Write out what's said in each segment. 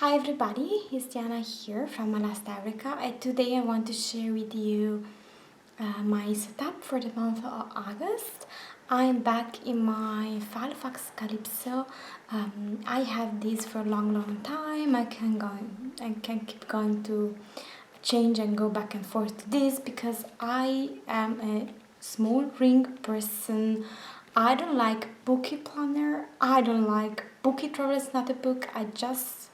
Hi everybody, it's Diana here from West Africa, and today I want to share with you my setup for the month of August. I'm back in my Filofax Calipso. I have this for a long time. I can keep going to change and go back and forth to this because I am a small ring person. I don't like booky planner. I don't like booky travel. It's not a book. I just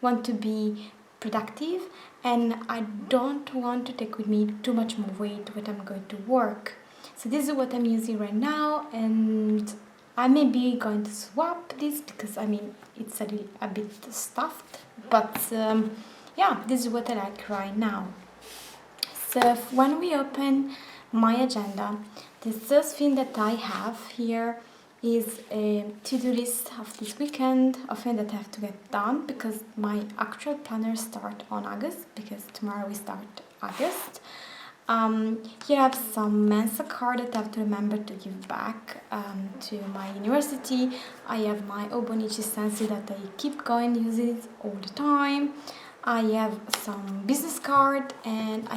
want to be productive, and I don't want to take with me too much more weight when I'm going to work. So this is what I'm using right now, and I may be going to swap this because it's a bit stuffed, but yeah, this is what I like right now. So when we open my agenda, the first thing that I have here is a to-do list of this weekend of things that I have to get done because my actual planner starts on August, because tomorrow we start August. Here I have some Mensa card that I have to remember to give back to my university. I have my Obonichi stencil that I keep going to use it all the time. I have some business card, and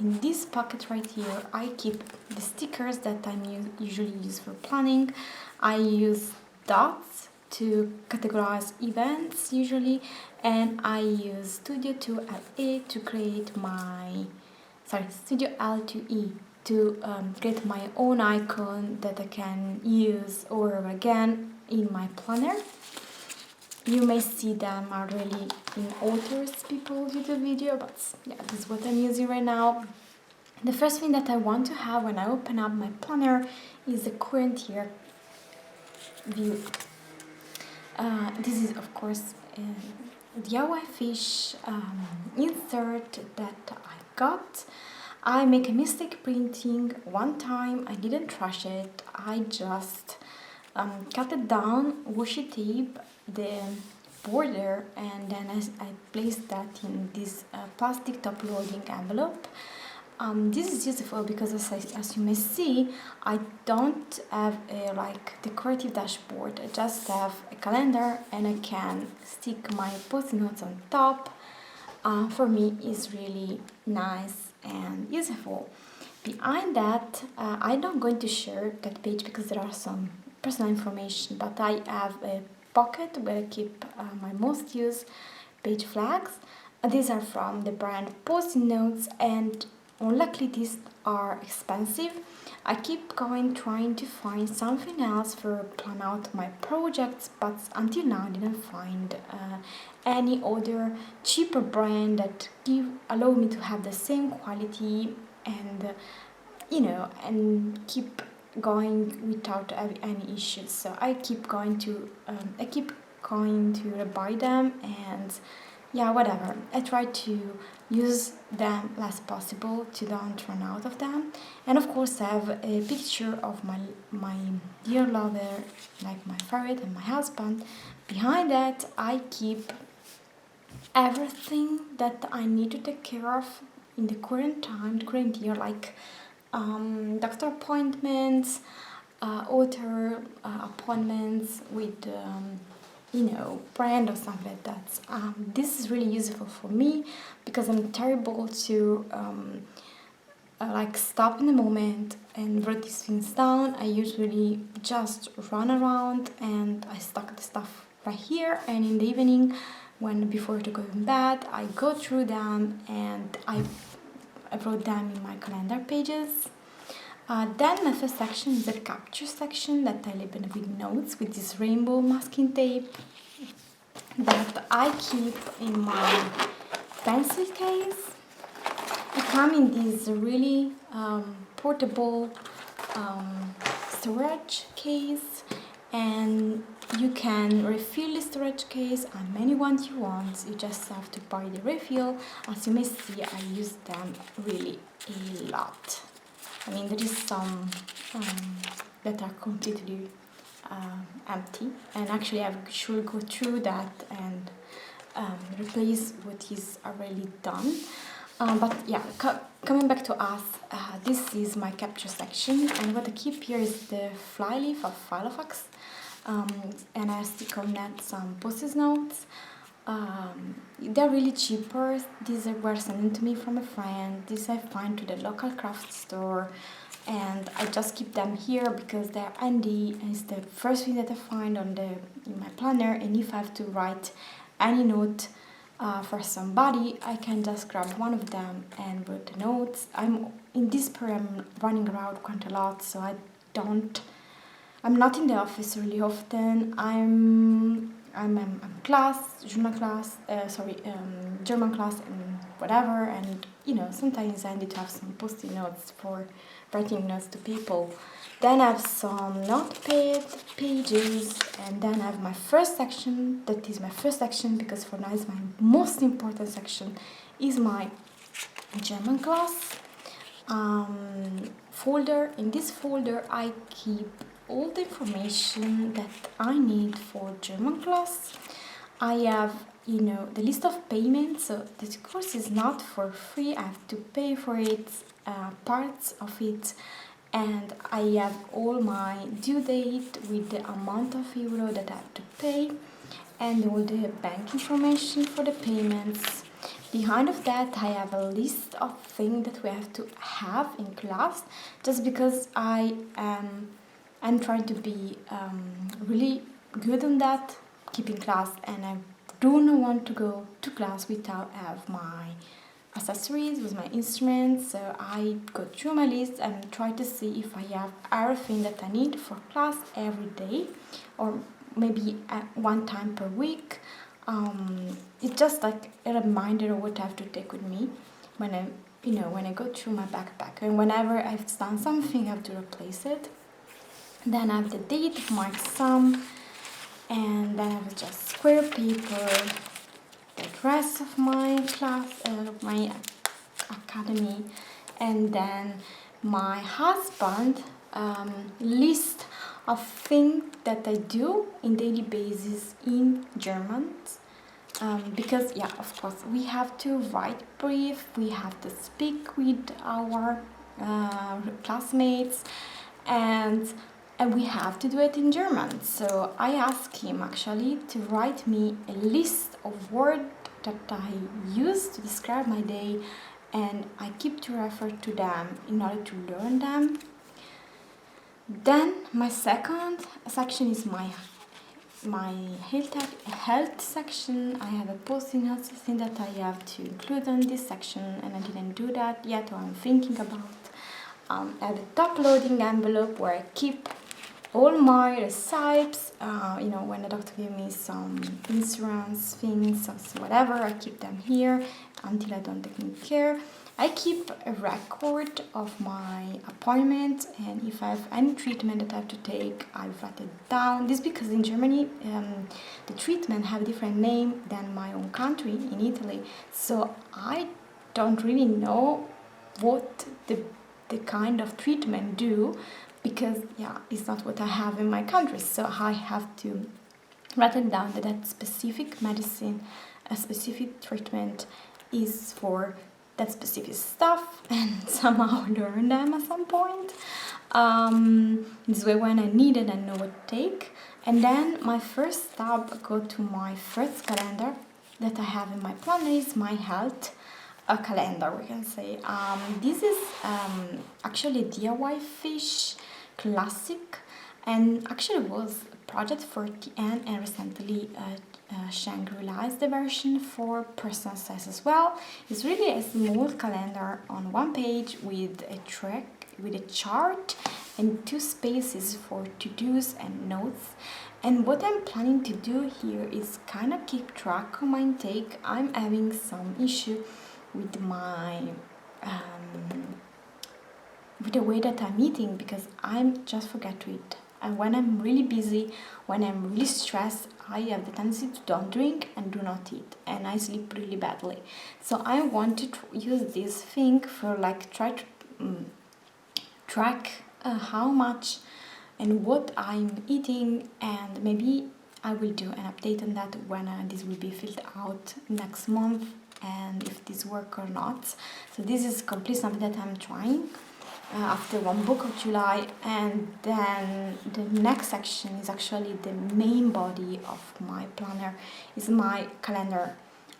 in this pocket right here I keep the stickers that I usually use for planning. I use dots to categorize events usually, and I use Studio 2LE to create my Studio L2E to create my own icon that I can use over and again in my planner. You may see them are really in authors people YouTube video, but yeah, this is what I'm using right now. The first thing that I want to have when I open up my planner is the current year view. This is of course a DIYFish insert that I got. I make a mistake printing one time. I didn't trash it. I just cut it down, washi tape the border, and then I placed that in this plastic top loading envelope. This is useful because as you may see, I don't have a decorative dashboard. I just have a calendar, and I can stick my post-it notes on top. For me, is really nice and useful. Behind that, I'm not going to share that page because there are some personal information, but I have a pocket where I keep my most used page flags. These are from the brand Post-it Notes, and unluckily these are expensive. I keep going trying to find something else for plan out my projects, but until now I didn't find any other cheaper brand that allow me to have the same quality and and keep going without any issues. So I keep going to buy them, and yeah, whatever. I try to use them less possible to don't run out of them. And of course I have a picture of my dear lover, like my favorite and my husband. Behind that I keep everything that I need to take care of in the current year, like doctor appointments, author appointments with brand or something like that. This is really useful for me because I'm terrible to stop in a moment and write these things down. I usually just run around and I stock the stuff right here, and in the evening before to go in bed I go through them and I wrote them in my calendar pages. Then my first section is the capture section that I labeled with notes with this rainbow masking tape that I keep in my pencil case. It comes in this really portable storage case, and you can refill the storage case and many ones you want. You just have to buy the refill. As you may see, I use them really a lot. There is some that are completely empty, and actually I should go through that and replace what is already done. But yeah, coming back to us, this is my capture section, and what I keep here is the flyleaf of Filofax, and I stick on that some post-it notes. they're really cheaper. These were sent to me from a friend. These I find to the local craft store, and I just keep them here because they're handy, and it's the first thing that I find in my planner. And if I have to write any note for somebody, I can just grab one of them and write the notes. I'm in this period, I'm running around quite a lot, so I'm not in the office really often. I'm German class, and whatever. And sometimes I need to have some post-it notes for writing notes to people. Then I have some notepad pages, and then I have my first section. That is my first section because for now it's my most important section. Is my German class folder. In this folder, I keep all the information that I need for German class. I have, the list of payments, so the course is not for free. I have to pay for it, parts of it, and I have all my due date with the amount of euro that I have to pay, and all the bank information for the payments. Behind of that, I have a list of things that we have to have in class, just because I'm trying to be really good on that, keeping class, and I don't want to go to class without have my accessories with my instruments. So I go through my list and try to see if I have everything that I need for class every day, or maybe one time per week. It's just like a reminder of what I have to take with me when I go through my backpack, and whenever I've done something I have to replace it. Then I have the date of my exam, and then I have just square paper, the address of my class, my academy, and then my husband list of things that I do in daily basis in German. Because of course we have to write brief, we have to speak with our classmates, and we have to do it in German. So I asked him actually to write me a list of words that I use to describe my day, and I keep to refer to them in order to learn them. Then my second section is my health section. I have a post-it notes thing that I have to include on this section, and I didn't do that yet, or I'm thinking about. I have a top loading envelope where I keep all my receipts. When the doctor gave me some insurance things, whatever, I keep them here until I don't take care. I keep a record of my appointment, and if I have any treatment that I have to take, I write it down. This because in Germany, the treatment have a different name than my own country, in Italy. So I don't really know what the kind of treatment do, because it's not what I have in my country. So I have to write it down that specific medicine, a specific treatment is for that specific stuff, and somehow learn them at some point. This way when I need it, I know what to take. And then my first step, go to my first calendar that I have in my planner, is my health calendar, we can say. This is actually a DIYFish classic, and actually was a project for TN, and recently Shangri-La is the version for personal size as well. It's really a small calendar on one page with a track, with a chart and 2 spaces for to-dos and notes. And what I'm planning to do here is kind of keep track of my intake. I'm having some issue with my with the way that I'm eating, because I'm just forget to eat. And when I'm really busy, when I'm really stressed, I have the tendency to don't drink and do not eat, and I sleep really badly. So I want to use this thing for try to track how much and what I'm eating, and maybe I will do an update on that when this will be filled out next month, and if this work or not. So this is complete something that I'm trying after one book of July. And then the next section is actually the main body of my planner, is my calendar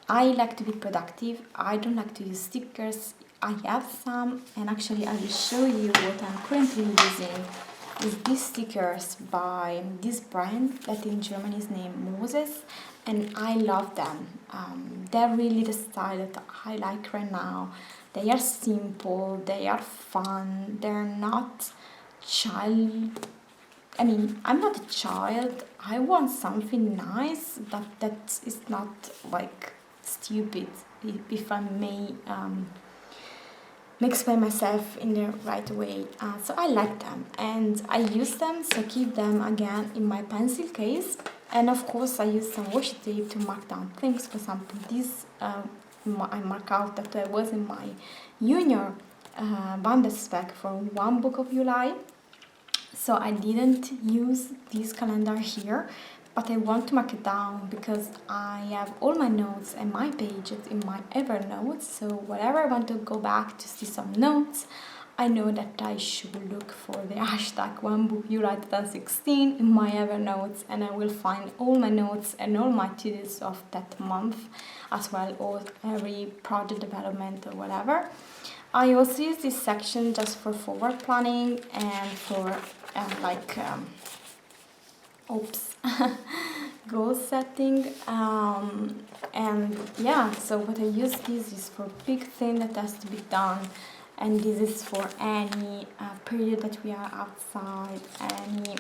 I like to be productive. I don't like to use stickers. I have some, and actually I will show you what I'm currently using. Is these stickers by this brand that in Germany is named Moses, and I love them. They're really the style that I like right now. They are simple, they are fun, they're not child. I mean, I'm not a child. I want something nice, but that is not like stupid, if I may explain myself in the right way. So I like them and I use them, so keep them again in my pencil case. And of course I use some washi tape to mark down things. For example, this I mark out that I was in my junior Bundeswehr for one book of July. So I didn't use this calendar here, but I want to mark it down because I have all my notes and my pages in my Evernote. So whenever I want to go back to see some notes, I know that I should look for the hashtag One Book July 2016 in my Evernote, and I will find all my notes and all my to-dos of that month, as well as every project development or whatever. I also use this section just for forward planning and for goal setting, and yeah, so what I use this is for big thing that has to be done, and this is for any period that we are outside, any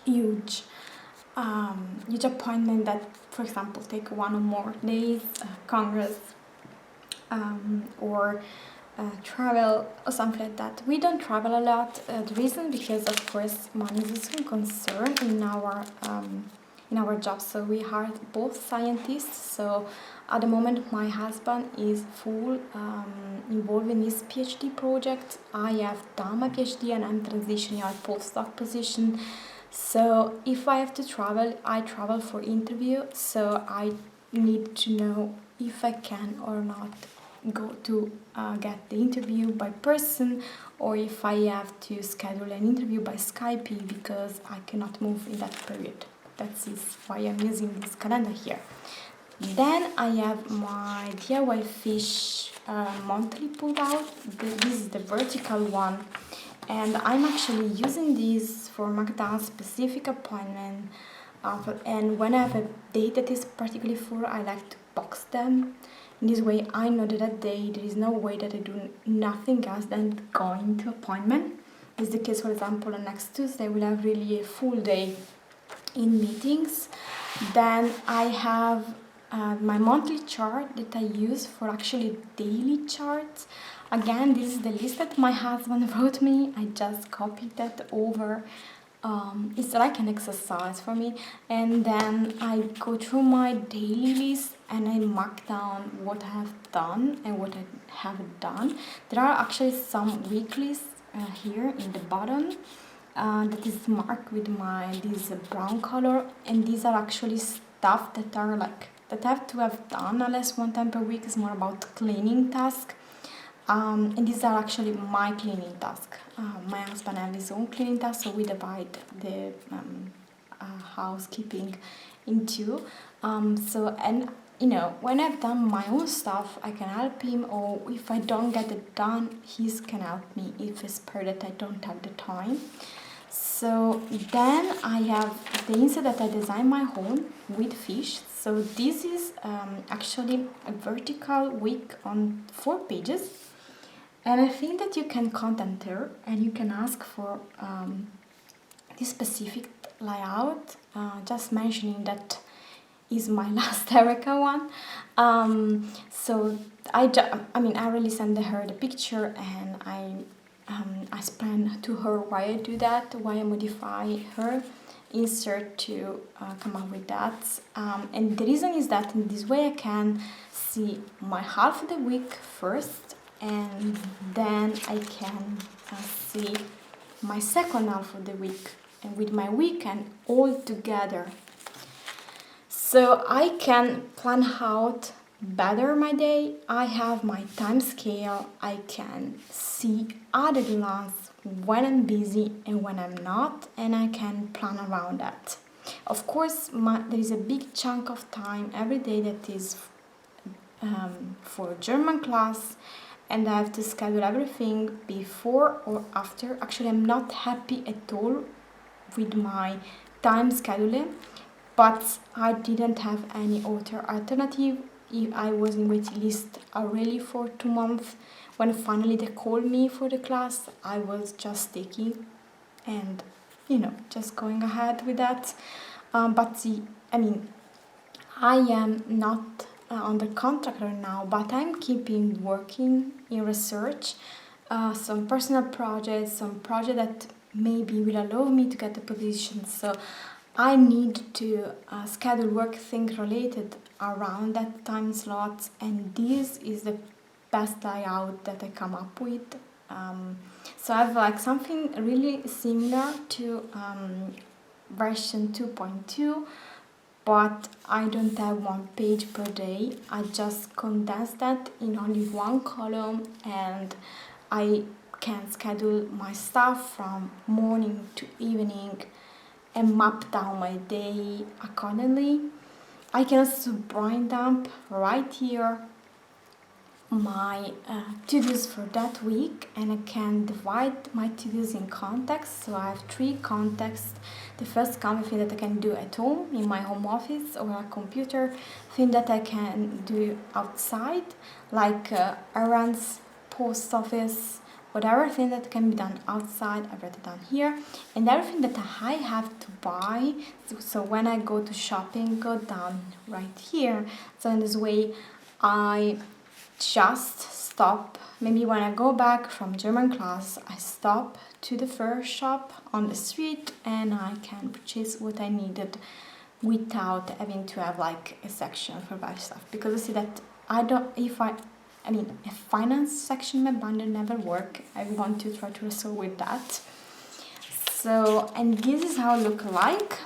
huge appointment that, for example, take one or more days, congress, or travel or something like that. We don't travel a lot. The reason, because of course money is a concern in our job. So we are both scientists. So at the moment my husband is full involved in his PhD project. I have done my PhD and I'm transitioning our postdoc position. So if I have to travel, I travel for interview. So I need to know if I can or not go to get the interview by person, or if I have to schedule an interview by Skype, because I cannot move in that period. That is why I'm using this calendar here. Then I have my DIYFish monthly pull out. This is the vertical one, and I'm actually using this for markdown specific appointment. And when I have a date that is particularly full, I like to box them. In this way, I know that day there is no way that I do nothing else than going to appointment. This is the case, for example, on next Tuesday we'll have really a full day in meetings. Then I have my monthly chart that I use for actually daily charts. Again, this is the list that my husband wrote me. I just copied that over. It's like an exercise for me, and then I go through my daily list and I mark down what I have done and what I haven't done. There are actually some weeklies here in the bottom that is marked with this brown color, and these are actually stuff that are that I have to have done at least one time per week. It's more about cleaning task. And these are actually my cleaning task. My husband has his own cleaning task, so we divide the housekeeping in two. And when I've done my own stuff, I can help him, or if I don't get it done, he can help me if it's per that I don't have the time. So then I have the insert that I designed my own with fish. So this is actually a vertical week on 4 pages. And I think that you can contact her and you can ask for this specific layout, just mentioning that is my last Erica one. So I really sent her the picture, and I explained to her why I do that, why I modify her insert to come up with that. And the reason is that in this way I can see my half of the week first, and then I can see my second half of the week, and with my weekend all together. So I can plan out better my day. I have my time scale. I can see at a glance when I'm busy and when I'm not, and I can plan around that. Of course, there is a big chunk of time every day that is for German class, and I have to schedule everything before or after. Actually, I'm not happy at all with my time scheduling, but I didn't have any other alternative. I was in waiting list already for 2 months. When finally they called me for the class, I was just taking and just going ahead with that. But see, I mean, I am not on the contract right now, but I'm keeping working in research, some personal projects, some project that maybe will allow me to get the position. So I need to schedule work things related around that time slot, and this is the best layout that I come up with. So I have like something really similar to version 2.2, but I don't have 1 page per day. I just condense that in only 1 column, and I can schedule my stuff from morning to evening and map down my day accordingly. I can also brain dump right here my to-dos for that week, and I can divide my to-dos in contexts. So I have 3 contexts. The first thing that I can do at home in my home office or a computer, thing that I can do outside, like errands, post office, whatever thing that can be done outside, I've written down here. And everything that I have to buy, so when I go to shopping, go down right here. So in this way I just stop. Maybe when I go back from German class, I stop to the first shop on the street and I can purchase what I needed without having to have like a section for buy stuff. Because I see that a finance section in my binder never work. I want to try to resolve with that. So, and this is how it look like.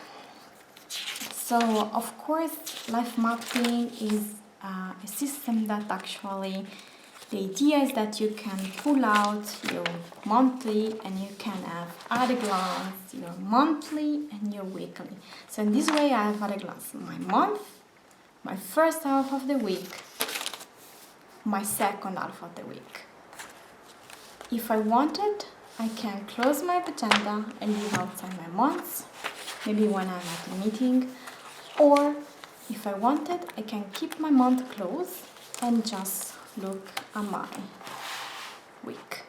So of course, LifeMapping is a system that actually, the idea is that you can pull out your monthly and you can have at a glance your monthly and your weekly. So in this way I have at a glance my month, my first half of the week, my second half of the week. If I wanted, I can close my agenda and leave outside my months, maybe when I'm at a meeting, or if I wanted, I can keep my month closed and just look at my week.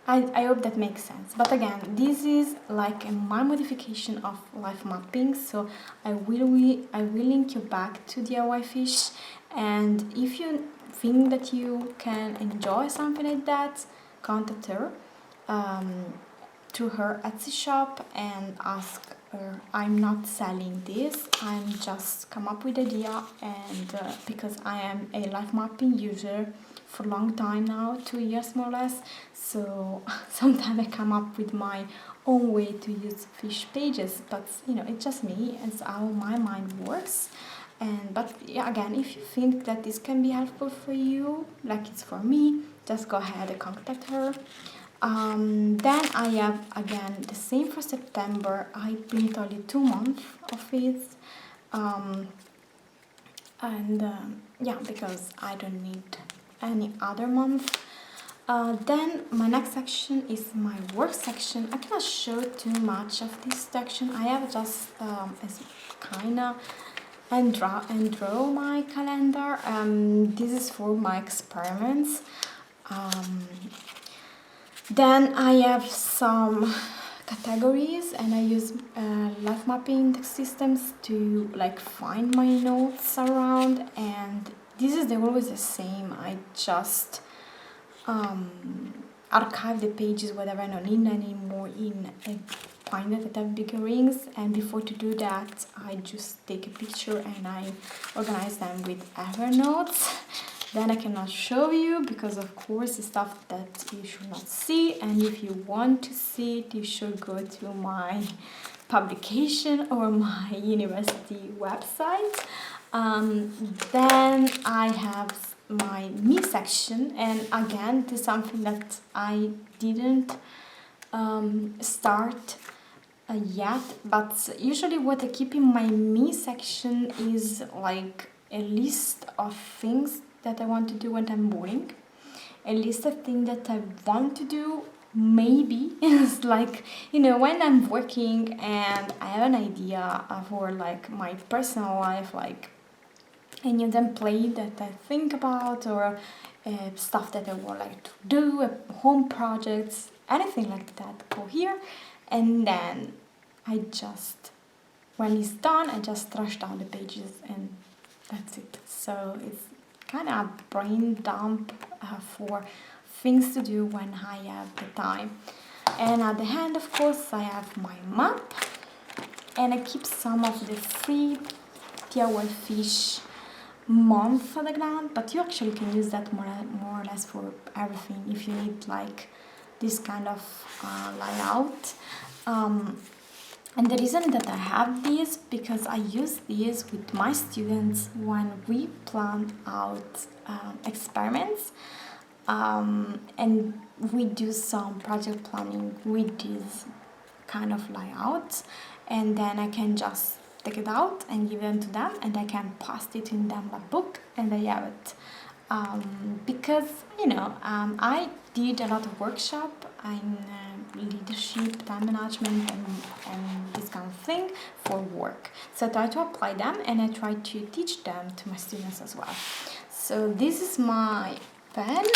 I hope that makes sense. But again, this is like my modification of LifeMapping, so I will link you back to DIYFish, and if you think that you can enjoy something like that, contact her through her Etsy shop and ask her. I'm not selling this, I'm just come up with the idea, and because I am a LifeMapping user for a long time now, 2 years more or less, so sometimes I come up with my own way to use fish pages, but it's just me, it's how my mind works. But yeah, again, if you think that this can be helpful for you, like it's for me, just go ahead and contact her. Then I have again the same for September. I print only 2 months of it, yeah, because I don't need any other month. Then my next section is my work section. I cannot show too much of this section. I have just as kinda and draw my calendar. This is for my experiments. Then I have some categories, and I use LifeMapping index systems to like find my notes around, and this is always the same. I just archive the pages whatever I don't need anymore in a binder that have bigger rings, and before to do that I just take a picture and I organize them with Evernote. Then I cannot show you because of course it's stuff that you should not see, and if you want to see it you should go to my publication or my university website. Then I have my me section, and again this is something that I didn't start yet, but usually what I keep in my me section is like a list of things that I want to do when I'm boring, a list of things that I want to do. Maybe it's like, you know, when I'm working and I have an idea for like my personal life, like a new template that I think about, or stuff that I would like to do, home projects, anything like that, go here, and then I just, when it's done, I just trash down the pages and that's it. So it's kind of a brain dump for things to do when I have the time. And at the end, of course, I have my map, and I keep some of the free DIYFish month at the ground, but you actually can use that more or less for everything if you need like this kind of layout. And the reason that I have these, because I use these with my students when we plan out experiments, and we do some project planning with these kind of layouts, and then I can just take it out and give them to them, and I can post it in them a book, and they have it. Because, you know, I did a lot of workshop in leadership, time management, and this kind of thing for work. So I try to apply them, and I try to teach them to my students as well. So this is my pen.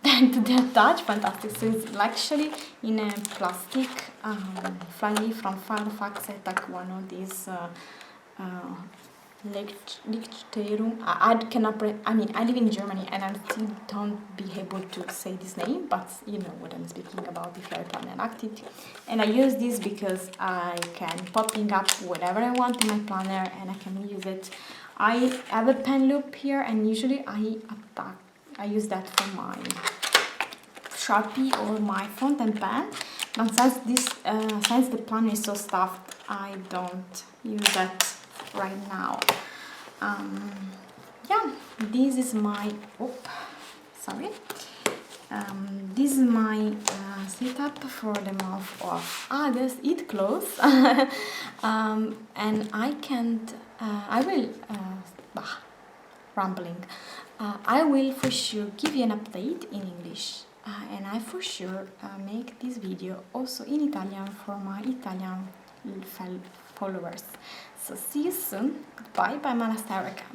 The touch, fantastic. So it's actually in a plastic, finally from Filofax. I took one of these Lecterum. I cannot. I mean, I live in Germany, and I still don't be able to say this name, but you know what I'm speaking about if you're a planner active. And I use this because I can popping up whatever I want in my planner, and I can use it. I have a pen loop here, and usually I use that for my Sharpie or my fountain pen, but since the planner is so stuffed, I don't use that right now. Yeah, this is my this is my setup for the month of August. It close, and I can't. I will rambling. I will for sure give you an update in English, and I for sure make this video also in Italian for my Italian followers. So see you soon. Goodbye, by Manasterica.